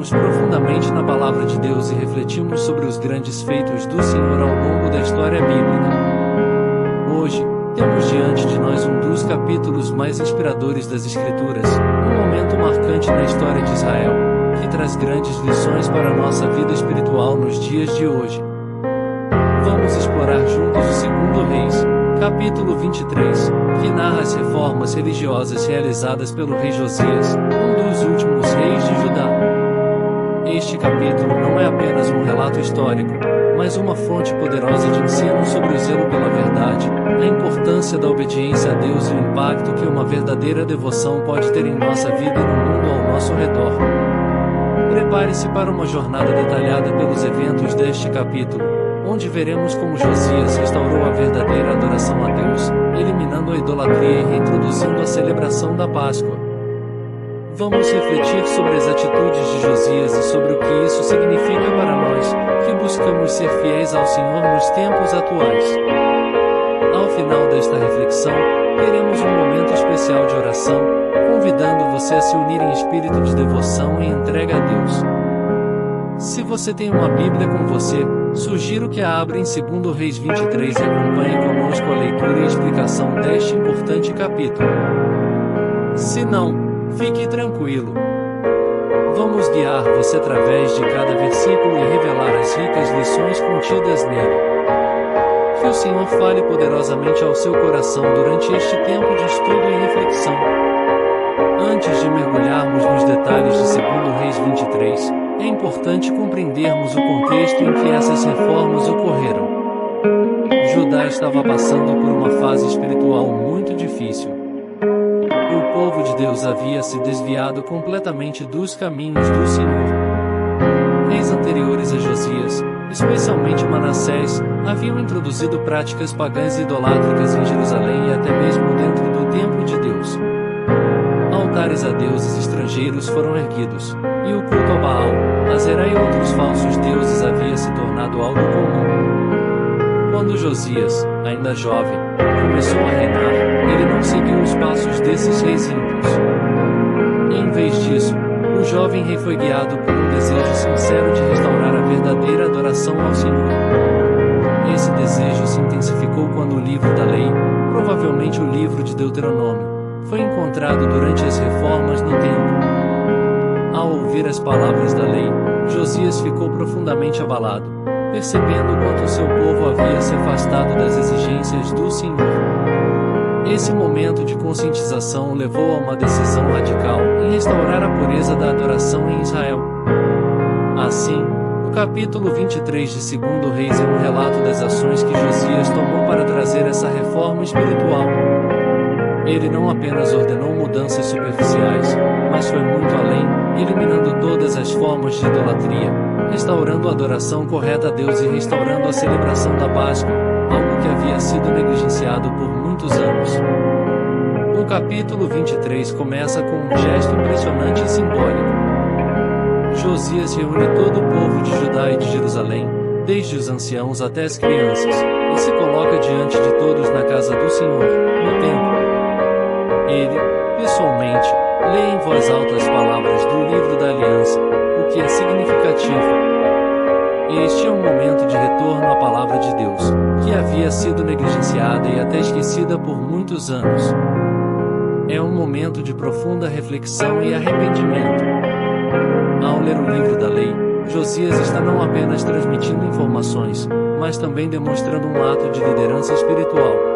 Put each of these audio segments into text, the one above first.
mergulhamos profundamente na Palavra de Deus e refletimos sobre os grandes feitos do Senhor ao longo da história bíblica. Hoje, temos diante de nós um dos capítulos mais inspiradores das Escrituras, um momento marcante na história de Israel, que traz grandes lições para a nossa vida espiritual nos dias de hoje. Vamos explorar juntos o 2 Reis, capítulo 23, que narra as reformas religiosas realizadas pelo rei Josias, um dos últimos reis de Judá. Este capítulo não é apenas um relato histórico, mas uma fonte poderosa de ensino sobre o zelo pela verdade, a importância da obediência a Deus e o impacto que uma verdadeira devoção pode ter em nossa vida e no mundo ao nosso redor. Prepare-se para uma jornada detalhada pelos eventos deste capítulo, onde veremos como Josias restaurou a verdadeira adoração a Deus, eliminando a idolatria e reintroduzindo a celebração da Páscoa. Vamos refletir sobre as atitudes de Josias e sobre o que isso significa para nós, que buscamos ser fiéis ao Senhor nos tempos atuais. Ao final desta reflexão, teremos um momento especial de oração, convidando você a se unir em espírito de devoção e entrega a Deus. Se você tem uma Bíblia com você, sugiro que a abra em 2 Reis 23 e acompanhe conosco a leitura e explicação deste importante capítulo. Se não, fique tranquilo. Vamos guiar você através de cada versículo e revelar as ricas lições contidas nele. Que o Senhor fale poderosamente ao seu coração durante este tempo de estudo e reflexão. Antes de mergulharmos nos detalhes de 2 Reis 23, é importante compreendermos o contexto em que essas reformas ocorreram. Judá estava passando por uma fase espiritual muito difícil. O povo de Deus havia se desviado completamente dos caminhos do Senhor. Reis anteriores a Josias, especialmente Manassés, haviam introduzido práticas pagãs e idolátricas em Jerusalém e até mesmo dentro do templo de Deus. Altares a deuses estrangeiros foram erguidos, e o culto a Baal, Azerá e outros falsos deuses havia se tornado algo comum. Quando Josias, ainda jovem, começou a reinar, ele não seguiu os passos desses reis ímpios. Em vez disso, o jovem rei foi guiado por um desejo sincero de restaurar a verdadeira adoração ao Senhor. Esse desejo se intensificou quando o livro da lei, provavelmente o livro de Deuteronômio, foi encontrado durante as reformas no templo. Ao ouvir as palavras da lei, Josias ficou profundamente abalado, percebendo quanto seu povo havia se afastado das exigências do Senhor. Esse momento de conscientização o levou a uma decisão radical em restaurar a pureza da adoração em Israel. Assim, o capítulo 23 de 2 Reis é um relato das ações que Josias tomou para trazer essa reforma espiritual. Ele não apenas ordenou mudanças superficiais, mas foi muito além, eliminando todas as formas de idolatria, restaurando a adoração correta a Deus e restaurando a celebração da Páscoa, algo que havia sido negligenciado por muitos anos. O capítulo 23 começa com um gesto impressionante e simbólico. Josias reúne todo o povo de Judá e de Jerusalém, desde os anciãos até as crianças, e se coloca diante de todos na casa do Senhor, no templo. Ele, pessoalmente, lê em voz alta as palavras do livro da aliança, o que é significativo. Este é um momento de retorno à palavra de Deus, que havia sido negligenciada e até esquecida por muitos anos. É um momento de profunda reflexão e arrependimento. Ao ler o livro da lei, Josias está não apenas transmitindo informações, mas também demonstrando um ato de liderança espiritual.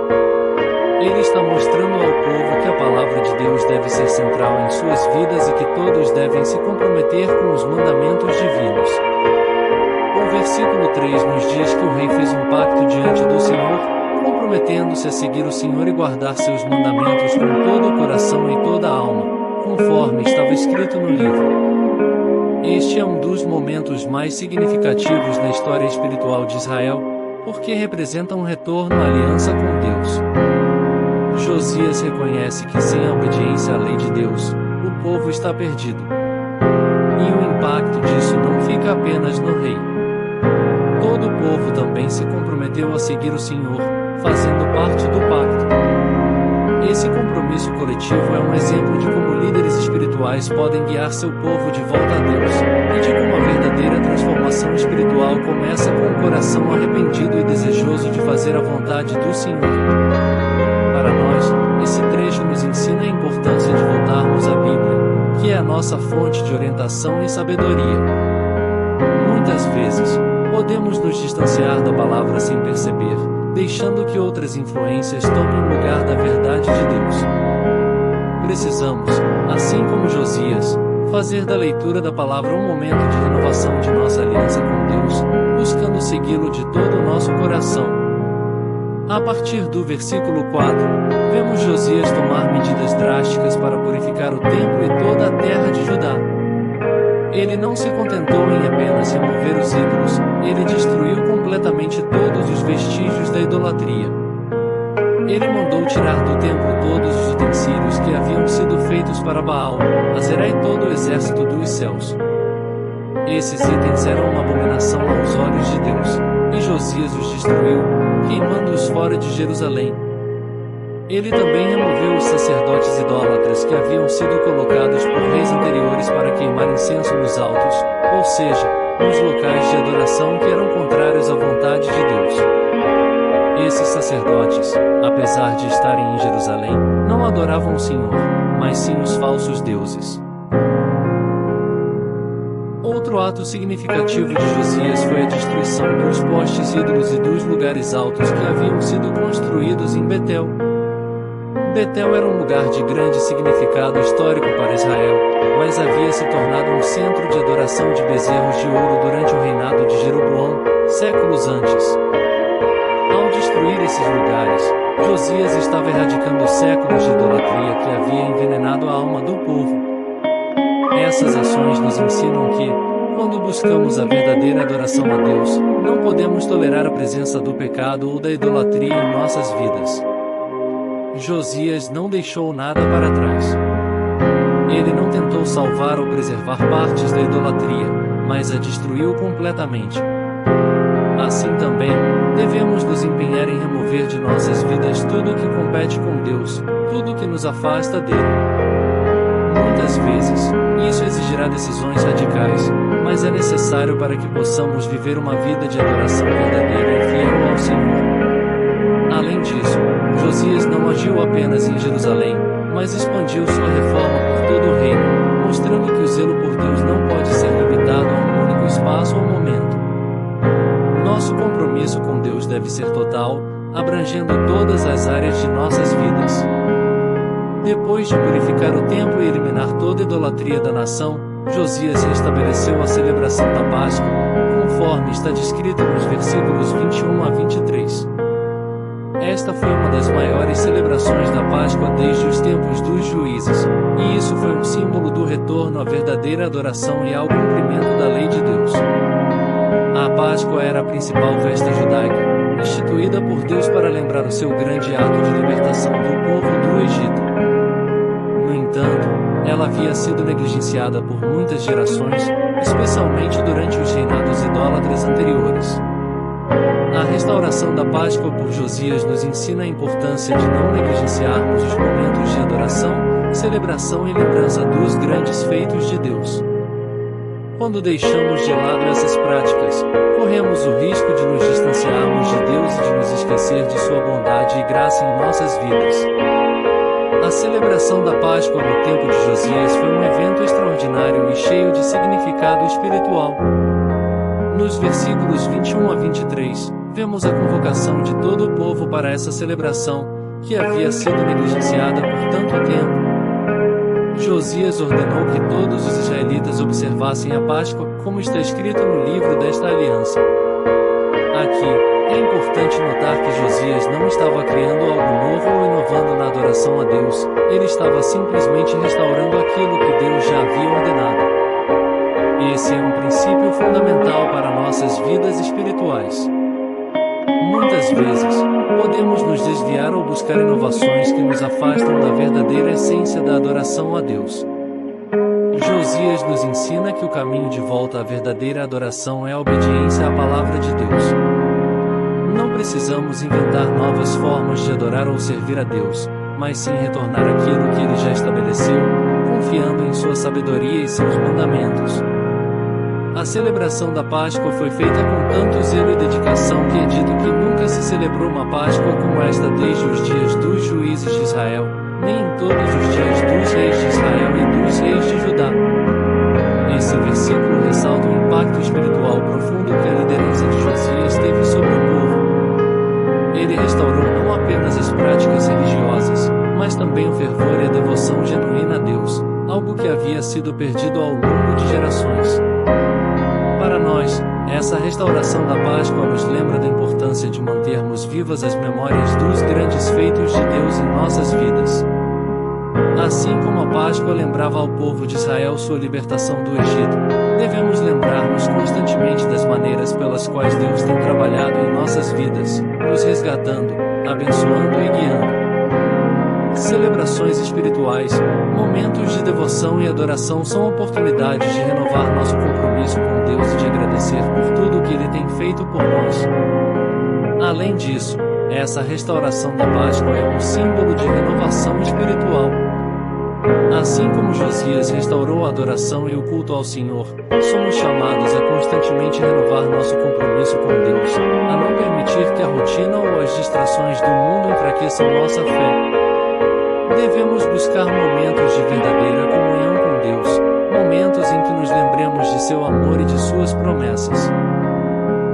Ele está mostrando ao povo que a palavra de Deus deve ser central em suas vidas e que todos devem se comprometer com os mandamentos divinos. O versículo 3 nos diz que o rei fez um pacto diante do Senhor, comprometendo-se a seguir o Senhor e guardar seus mandamentos com todo o coração e toda a alma, conforme estava escrito no livro. Este é um dos momentos mais significativos na história espiritual de Israel, porque representa um retorno à aliança com Deus. Josias reconhece que sem a obediência à lei de Deus, o povo está perdido. E o impacto disso não fica apenas no rei. Todo o povo também se comprometeu a seguir o Senhor, fazendo parte do pacto. Esse compromisso coletivo é um exemplo de como líderes espirituais podem guiar seu povo de volta a Deus, e de como a verdadeira transformação espiritual começa com o coração arrependido e desejoso de fazer a vontade do Senhor. Para nós, esse trecho nos ensina a importância de voltarmos à Bíblia, que é a nossa fonte de orientação e sabedoria. Muitas vezes, podemos nos distanciar da palavra sem perceber, deixando que outras influências tomem o lugar da verdade de Deus. Precisamos, assim como Josias, fazer da leitura da palavra um momento de renovação de nossa aliança com Deus, buscando segui-lo de todo o nosso coração. A partir do versículo 4, vemos Josias tomar medidas drásticas para purificar o templo e toda a terra de Judá. Ele não se contentou em apenas remover os ídolos, ele destruiu completamente todos os vestígios da idolatria. Ele mandou tirar do templo todos os utensílios que haviam sido feitos para Baal, Azerá e todo o exército dos céus. Esses itens eram uma abominação aos olhos de Deus, e Josias os destruiu, queimando-os fora de Jerusalém. Ele também removeu os sacerdotes idólatras que haviam sido colocados por reis anteriores para queimar incenso nos altos, ou seja, nos locais de adoração que eram contrários à vontade de Deus. Esses sacerdotes, apesar de estarem em Jerusalém, não adoravam o Senhor, mas sim os falsos deuses. Outro ato significativo de Josias foi a destruição dos postes ídolos e dos lugares altos que haviam sido construídos em Betel. Betel era um lugar de grande significado histórico para Israel, mas havia se tornado um centro de adoração de bezerros de ouro durante o reinado de Jeroboão, séculos antes. Ao destruir esses lugares, Josias estava erradicando séculos de idolatria que havia envenenado a alma do povo. Essas ações nos ensinam que, quando buscamos a verdadeira adoração a Deus, não podemos tolerar a presença do pecado ou da idolatria em nossas vidas. Josias não deixou nada para trás. Ele não tentou salvar ou preservar partes da idolatria, mas a destruiu completamente. Assim também, devemos nos empenhar em remover de nossas vidas tudo o que compete com Deus, tudo o que nos afasta dele. Muitas vezes, isso exigirá decisões radicais, mas é necessário para que possamos viver uma vida de adoração verdadeira e fiel ao Senhor. Além disso, Josias não agiu apenas em Jerusalém, mas expandiu sua reforma por todo o reino, mostrando que o zelo por Deus não pode ser limitado a um único espaço ou momento. Nosso compromisso com Deus deve ser total, abrangendo todas as áreas de nossas vidas. Depois de purificar o templo e eliminar toda idolatria da nação, Josias restabeleceu a celebração da Páscoa, conforme está descrito nos versículos 21 a 23. Esta foi uma das maiores celebrações da Páscoa desde os tempos dos juízes, e isso foi um símbolo do retorno à verdadeira adoração e ao cumprimento da lei de Deus. A Páscoa era a principal festa judaica, instituída por Deus para lembrar o seu grande ato de libertação do povo do Egito. No entanto, ela havia sido negligenciada por muitas gerações, especialmente durante os reinados idólatras anteriores. A restauração da Páscoa por Josias nos ensina a importância de não negligenciarmos os momentos de adoração, celebração e lembrança dos grandes feitos de Deus. Quando deixamos de lado essas práticas, corremos o risco de nos distanciarmos de Deus e de nos esquecer de sua bondade e graça em nossas vidas. A celebração da Páscoa no tempo de Josias foi um evento extraordinário e cheio de significado espiritual. Nos versículos 21 a 23, vemos a convocação de todo o povo para essa celebração, que havia sido negligenciada por tanto tempo. Josias ordenou que todos os israelitas observassem a Páscoa, como está escrito no livro desta aliança. Aqui, é importante notar que Josias não estava criando algo novo ou inovando na adoração a Deus, ele estava simplesmente restaurando aquilo que Deus já havia ordenado. Esse é um princípio fundamental para nossas vidas espirituais. Muitas vezes, podemos nos desviar ou buscar inovações que nos afastam da verdadeira essência da adoração a Deus. Josias nos ensina que o caminho de volta à verdadeira adoração é a obediência à palavra de Deus. Não precisamos inventar novas formas de adorar ou servir a Deus, mas sim retornar àquilo que Ele já estabeleceu, confiando em sua sabedoria e seus mandamentos. A celebração da Páscoa foi feita com tanto zelo e dedicação que é dito que nunca se celebrou uma Páscoa como esta desde os dias dos juízes de Israel, nem em todos os dias dos reis de Israel e dos reis de Judá. Esse versículo ressalta o impacto espiritual profundo que a liderança de Josias teve sobre o povo. Ele restaurou não apenas as práticas religiosas, mas também o fervor e a devoção genuína a Deus, algo que havia sido perdido ao longo de gerações. Para nós, essa restauração da Páscoa nos lembra da importância de mantermos vivas as memórias dos grandes feitos de Deus em nossas vidas. Assim como a Páscoa lembrava ao povo de Israel sua libertação do Egito, devemos lembrar-nos constantemente das maneiras pelas quais Deus tem trabalhado em nossas vidas, nos resgatando, abençoando e guiando. Celebrações espirituais, momentos de devoção e adoração são oportunidades de renovar nosso compromisso com Deus e de agradecer por tudo o que Ele tem feito por nós. Além disso, essa restauração da Páscoa é um símbolo de renovação espiritual. Assim como Josias restaurou a adoração e o culto ao Senhor, somos chamados a constantemente renovar nosso compromisso com Deus, a não permitir que a rotina ou as distrações do mundo enfraqueçam nossa fé. Devemos buscar momentos de verdadeira comunhão com Deus, momentos em que nos lembremos de seu amor e de suas promessas.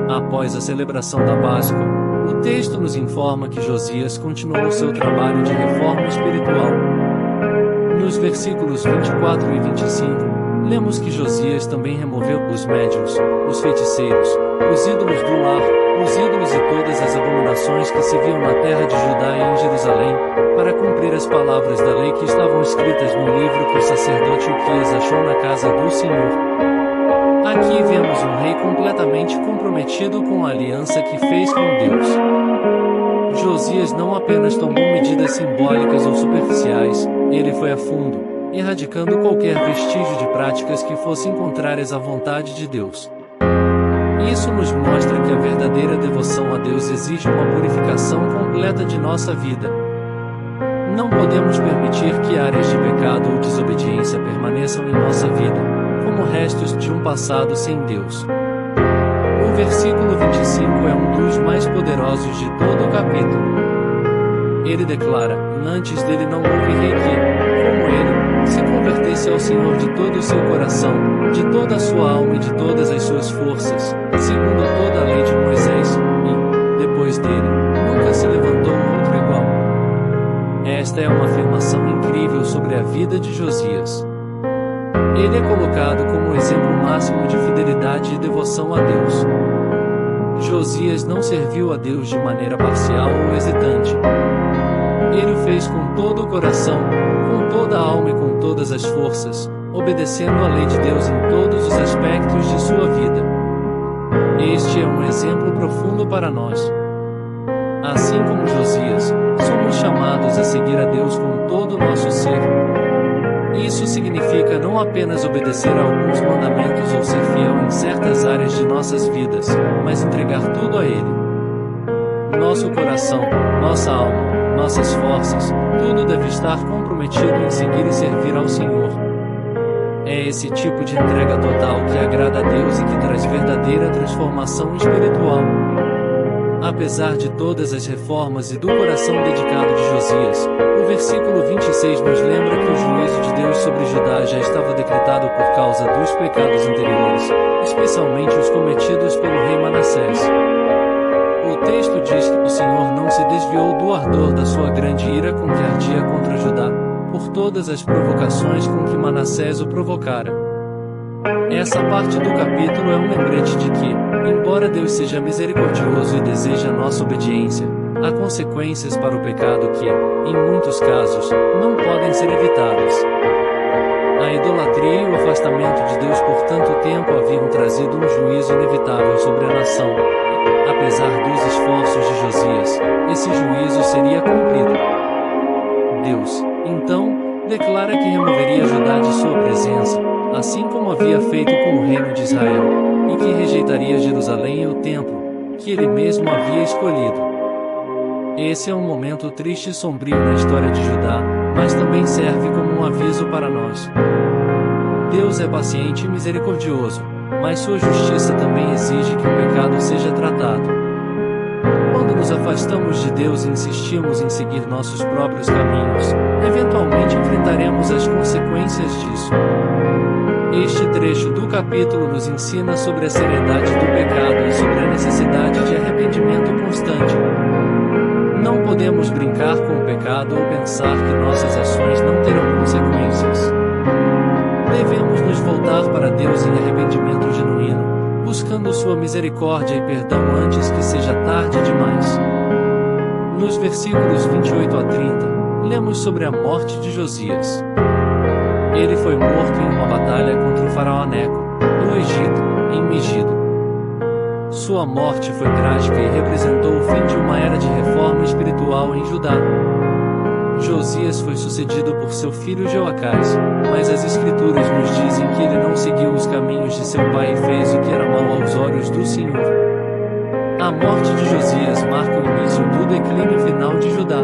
Após a celebração da Páscoa, o texto nos informa que Josias continuou seu trabalho de reforma espiritual. Nos versículos 24 e 25, lemos que Josias também removeu os médiuns, os feiticeiros, os ídolos do lar, os ídolos e todas as abominações que se viam na terra de Judá e em Jerusalém, para cumprir as palavras da lei que estavam escritas no livro que o sacerdote Uquias achou na casa do Senhor. Aqui vemos um rei completamente comprometido com a aliança que fez com Deus. Josias não apenas tomou medidas simbólicas ou superficiais, ele foi a fundo, erradicando qualquer vestígio de práticas que fossem contrárias à vontade de Deus. Isso nos mostra que a verdadeira devoção a Deus exige uma purificação completa de nossa vida. Não podemos permitir que áreas de pecado ou desobediência permaneçam em nossa vida, como restos de um passado sem Deus. O versículo 25 é um dos mais poderosos de todo o capítulo. Ele declara: antes dele não houve rei que, como ele, se convertesse ao Senhor de todo o seu coração, de toda a sua alma e de todas as suas forças, segundo toda a lei de Moisés, e, depois dele, nunca se levantou outro igual. Esta é uma afirmação incrível sobre a vida de Josias. Ele é colocado como o exemplo máximo de fidelidade e devoção a Deus. Josias não serviu a Deus de maneira parcial ou hesitante. Ele o fez com todo o coração, com toda a alma e com todas as forças, obedecendo a lei de Deus em todos os aspectos de sua vida. Este é um exemplo profundo para nós. Assim como Josias, somos chamados a seguir a Deus com todo o nosso ser. Isso significa não apenas obedecer a alguns mandamentos ou ser fiel em certas áreas de nossas vidas, mas entregar tudo a Ele. Nosso coração, nossa alma, nossas forças, tudo deve estar comprometido em seguir e servir ao Senhor. É esse tipo de entrega total que agrada a Deus e que traz verdadeira transformação espiritual. Apesar de todas as reformas e do coração dedicado de Josias, o versículo 26 nos lembra que o juízo de Deus sobre Judá já estava decretado por causa dos pecados anteriores, especialmente os cometidos pelo rei Manassés. O texto diz que o Senhor não se desviou do ardor da sua grande ira com que ardia contra Judá, por todas as provocações com que Manassés o provocara. Essa parte do capítulo é um lembrete de que, embora Deus seja misericordioso e deseje a nossa obediência, há consequências para o pecado que, em muitos casos, não podem ser evitadas. A idolatria e o afastamento de Deus por tanto tempo haviam trazido um juízo inevitável sobre a nação. Apesar dos esforços de Josias, esse juízo seria cumprido. Deus, então, declara que removeria Judá de sua presença, assim como havia feito com o reino de Israel, e que rejeitaria Jerusalém e o templo, que ele mesmo havia escolhido. Esse é um momento triste e sombrio na história de Judá, mas também serve como um aviso para nós. Deus é paciente e misericordioso, mas sua justiça também exige que o pecado seja tratado. Quando nos afastamos de Deus e insistimos em seguir nossos próprios caminhos, eventualmente enfrentaremos as consequências disso. Este trecho do capítulo nos ensina sobre a seriedade do pecado e sobre a necessidade de arrependimento constante. Não podemos brincar com o pecado ou pensar que nossas ações não terão consequências. Devemos nos voltar para Deus em arrependimento genuíno, buscando sua misericórdia e perdão antes que seja tarde demais. Nos versículos 28 a 30, lemos sobre a morte de Josias. Ele foi morto em uma batalha contra o faraó Neco, no Egito, em Megido. Sua morte foi trágica e representou o fim de uma era de reforma espiritual em Judá. Josias foi sucedido por seu filho Joacás, mas as Escrituras nos dizem que ele não seguiu os caminhos de seu pai e fez o que era mal aos olhos do Senhor. A morte de Josias marca o início do declínio final de Judá.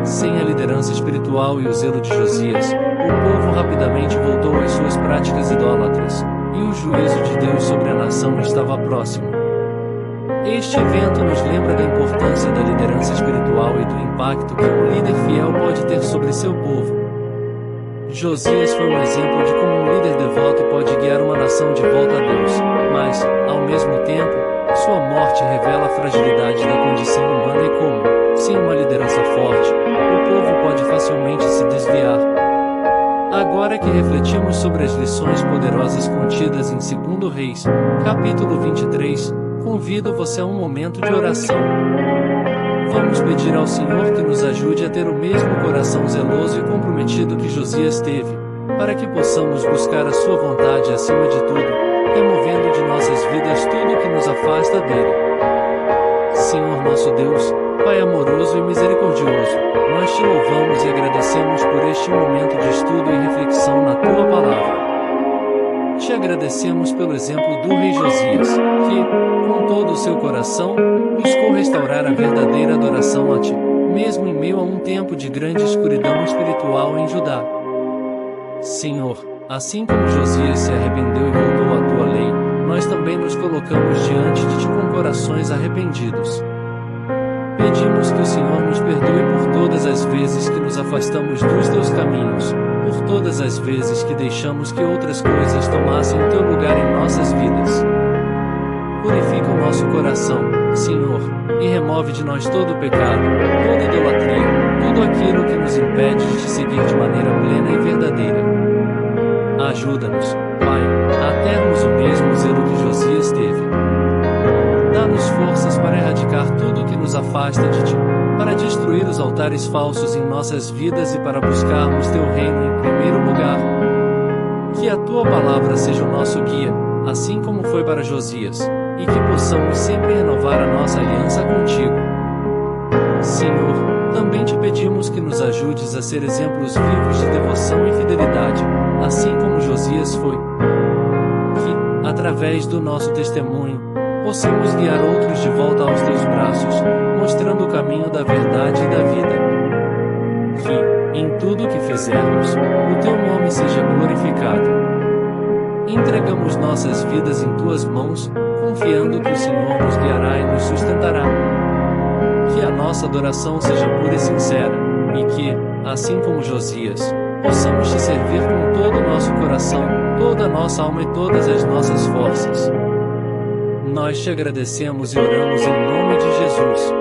Sem a liderança espiritual e o zelo de Josias, o povo rapidamente voltou às suas práticas idólatras, e o juízo de Deus sobre a nação estava próximo. Este evento nos lembra da importância da liderança espiritual e do impacto que um líder fiel pode ter sobre seu povo. Josias foi um exemplo de como um líder devoto pode guiar uma nação de volta a Deus, mas, ao mesmo tempo, sua morte revela a fragilidade da condição humana e como, sem uma liderança forte, o povo pode facilmente se desviar. Agora que refletimos sobre as lições poderosas contidas em 2 Reis, capítulo 23, convido você a um momento de oração. Vamos pedir ao Senhor que nos ajude a ter o mesmo coração zeloso e comprometido que Josias teve, para que possamos buscar a sua vontade acima de tudo, removendo de nossas vidas tudo que nos afasta dele. Senhor nosso Deus, Pai amoroso e misericordioso, nós te louvamos e agradecemos por este momento de estudo e reflexão na tua palavra. Te agradecemos pelo exemplo do rei Josias, que, com todo o seu coração, buscou restaurar a verdadeira adoração a ti, mesmo em meio a um tempo de grande escuridão espiritual em Judá. Senhor, assim como Josias se arrependeu e voltou à tua lei, nós também nos colocamos diante de ti com corações arrependidos. Pedimos que o Senhor nos perdoe por todas as vezes que nos afastamos dos teus caminhos, por todas as vezes que deixamos que outras coisas tomassem o teu lugar em nossas vidas. Purifica o nosso coração, Senhor, e remove de nós todo o pecado, toda idolatria, tudo aquilo que nos impede de te seguir de maneira plena e verdadeira. Ajuda-nos, Pai, a termos o mesmo zelo que Josias teve. Dá-nos forças para erradicar tudo que nos afasta de ti, para destruir os altares falsos em nossas vidas e para buscarmos teu reino em primeiro lugar. Que a tua palavra seja o nosso guia, assim como foi para Josias, e que possamos sempre renovar a nossa aliança contigo. Senhor, também te pedimos que nos ajudes a ser exemplos vivos de devoção e fidelidade, assim como Josias foi. Que, através do nosso testemunho, possamos guiar outros de volta aos teus braços, mostrando o caminho da verdade e da vida. Que, em tudo o que fizermos, o teu nome seja glorificado. Entregamos nossas vidas em tuas mãos, confiando que o Senhor nos guiará e nos sustentará. Que a nossa adoração seja pura e sincera, e que, assim como Josias, possamos te servir com todo o nosso coração, toda a nossa alma e todas as nossas forças. Nós te agradecemos e oramos em nome de Jesus.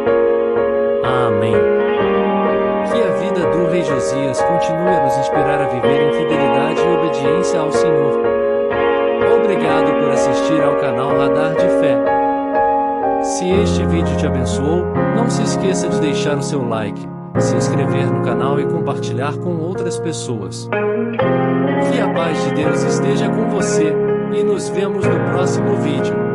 Amém. Que a vida do rei Josias continue a nos inspirar a viver em fidelidade e obediência ao Senhor. Obrigado por assistir ao canal Radar de Fé. Se este vídeo te abençoou, não se esqueça de deixar o seu like, se inscrever no canal e compartilhar com outras pessoas. Que a paz de Deus esteja com você, e nos vemos no próximo vídeo.